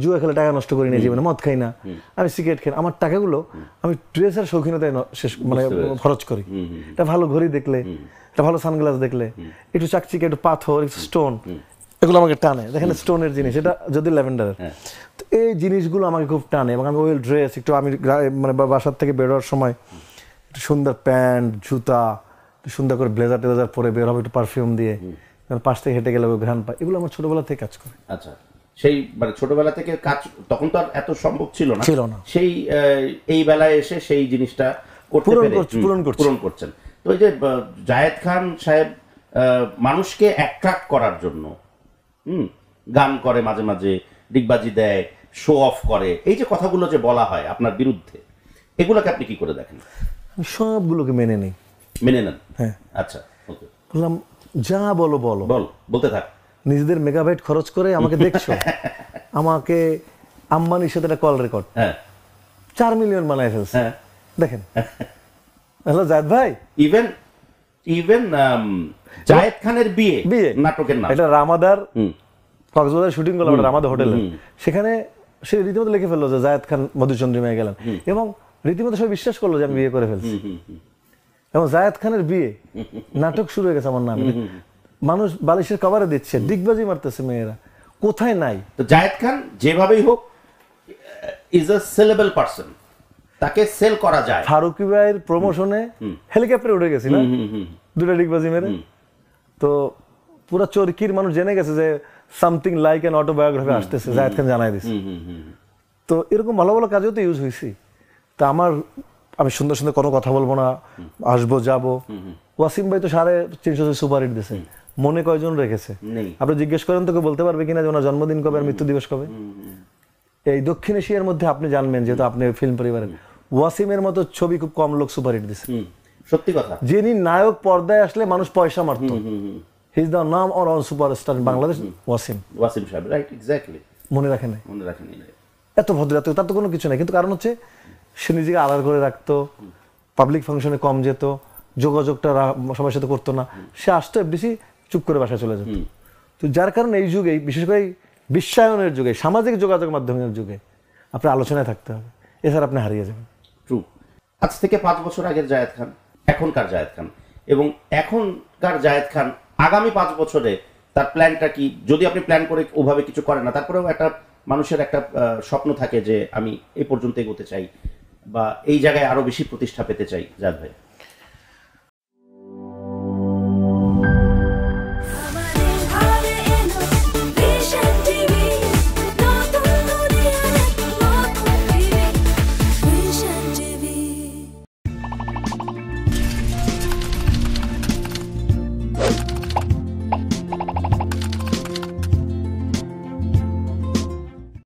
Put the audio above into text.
জুয়া খেলে টাকা নষ্ট করি না জীবনে, মদ খাই না, আমি সিগারেট খাই, আমার টাকাগুলো আমি ড্রেসের শৌখিনতায় শেষ মানে খরচ করি। একটা ভালো ঘড়ি দেখলে, একটা ভালো সানগ্লাস দেখলে, একটু চাকচিকে, একটু পাথর, একটু স্টোন, এগুলো আমাকে টানে। দেখেন স্টোনের জিনিস, এটা যদি ল্যাভেন্ডারের, তো এই জিনিসগুলো আমাকে খুব টানে। এবং আমি ওয়েল ড্রেস, একটু আমি মানে বাসার থেকে বেরোয়ার সময় একটু সুন্দর প্যান্ট, জুতা, সুন্দর করে ব্লেজার টেজার পরে বের হবে, একটু পারফিউম দিয়ে, পাশ থেকে হেঁটে গেলে ঘ্রাণ পাই। এগুলো আমার ছোটবেলা থেকে কাজ করে। আচ্ছা, সেই মানে ছোটবেলা থেকে কাজ, তখন তো আর এত সম্ভব ছিল না, সেই এই বেলায় এসে সেই জিনিসটা পূরণ করছেন। তো এই যে জায়েদ খান সাহেব মানুষকে অ্যাট্রাক্ট করার জন্য গান করে, মাঝে মাঝে ডিগবাজি দেয়, শো অফ করে, এই যে কথাগুলো যে বলা হয় আপনার বিরুদ্ধে, এগুলোকে আপনি কি করে দেখেন? সবগুলোকে মেনে নেই। মেনে নেন? হ্যাঁ। আচ্ছা, ওকে, বললাম যা বলো বলো, বলতে থাক। নিজেদের মেগাবাইট খরচ করে আমাকে দেখছো, আমাকে আম্বানির সাথে একটা কল রেকর্ড 4 মিলিয়ন বানায় ফেলছে। দেখেন, হ্যালো জায়েদ ভাই, ইভেন জায়েদ খানের বিয়ে নাটকের নাম, এটা রামাদার কক্সবাজার শুটিং করলাম, রামাদা হোটেলে, সেখানে সে রীতিমতো লিখে ফেললো যে জায়েদ খান মধুচন্দ্রিমায় গেলেন, এবং রীতিমতো সবাই বিশ্বাস করলো যে আমি বিয়ে করে ফেলছি। এবং জায়েদ খানের বিয়ে নাটক শুরু হয়ে গেছে আমার নামে, মানুষ বালিশের কভারে দিচ্ছে, ডিগবাজি মারতেছে মেয়েরা, কোথায় নাই। তো জায়েদ খান যেভাবেই হোক ইজ আ সেলেবল পারসন, তাকে সেল করা যায়। ফারুকি ভাইয়ের প্রমোশনে হেলিকপ্টারে উঠে গেছি না, দুটো ডিগবাজি মেরে, তো পুরো চরকির মানুষ জেনে গেছে যে সামথিং লাইক অ্যান অটোবায়োগ্রাফি আসতেছে, জায়েদ খান জানাই দিছে। তো এরকম ভালো ভালো কাজেও তো ইউজ হয়েছি। তা আমি সুন্দর সুন্দর কোনো কথা বলবো না, আসবো যাবো। ওয়াসিম ভাই তো 350 সুপারহিট দিছে, মনে কয়জন রেখেছে? আপনি জিজ্ঞেস করেন তোকে বলতে পারবে কিনা যে ওনার জন্মদিন কবে আর মৃত্যু দিবস কবে? এই দক্ষিণ এশিয়ার মধ্যে আপনি জানবেন, যেহেতু আপনি ফিল্ম পরিবারের, ওয়াসিমের মতো ছবি খুব কম লোক সুপারহিট দিছে। সত্যি কথা, যিনি নায়ক পর্দায় আসলে মানুষ পয়সা মারতো, হি ইজ দ্য নাম or on superstar in Bangladesh, Wasim সাহেব, রাইট, এক্স্যাক্টলি। মনে রাখেন, এত ভদ্র, তার তো কোনো কিছু নাই, কিন্তু কারণ হচ্ছে সে নিজেকে আড়াল করে রাখতো, পাবলিক ফাংশনে কম যেত, যোগাযোগটা সবার সাথে করতো না, সে আসতো এফডিসি, চুপ করে বাসায় চলে যেত। তো যার কারণে এই যুগে, বিশেষ করে বিশ্বায়নের যুগে, সামাজিক যোগাযোগ মাধ্যমের যুগে আপনার আলোচনায় থাকতে হবে, এছাড়া আপনি হারিয়ে যাবেন। ট্রু। আজ থেকে 5 বছর আগের জায়েদ খান, এখনকার জায়েদ খান, এবং এখনকার জায়েদ খান আগামী 5 বছরে তার প্ল্যানটা কি? যদি আপনি প্ল্যান করে ওভাবে কিছু করেন না, তারপরেও একটা মানুষের একটা স্বপ্ন থাকে যে আমি এই পর্যন্ত এগোতে চাই বা এই জায়গায় আরো বেশি প্রতিষ্ঠা পেতে চাই। জায়েদ ভাই,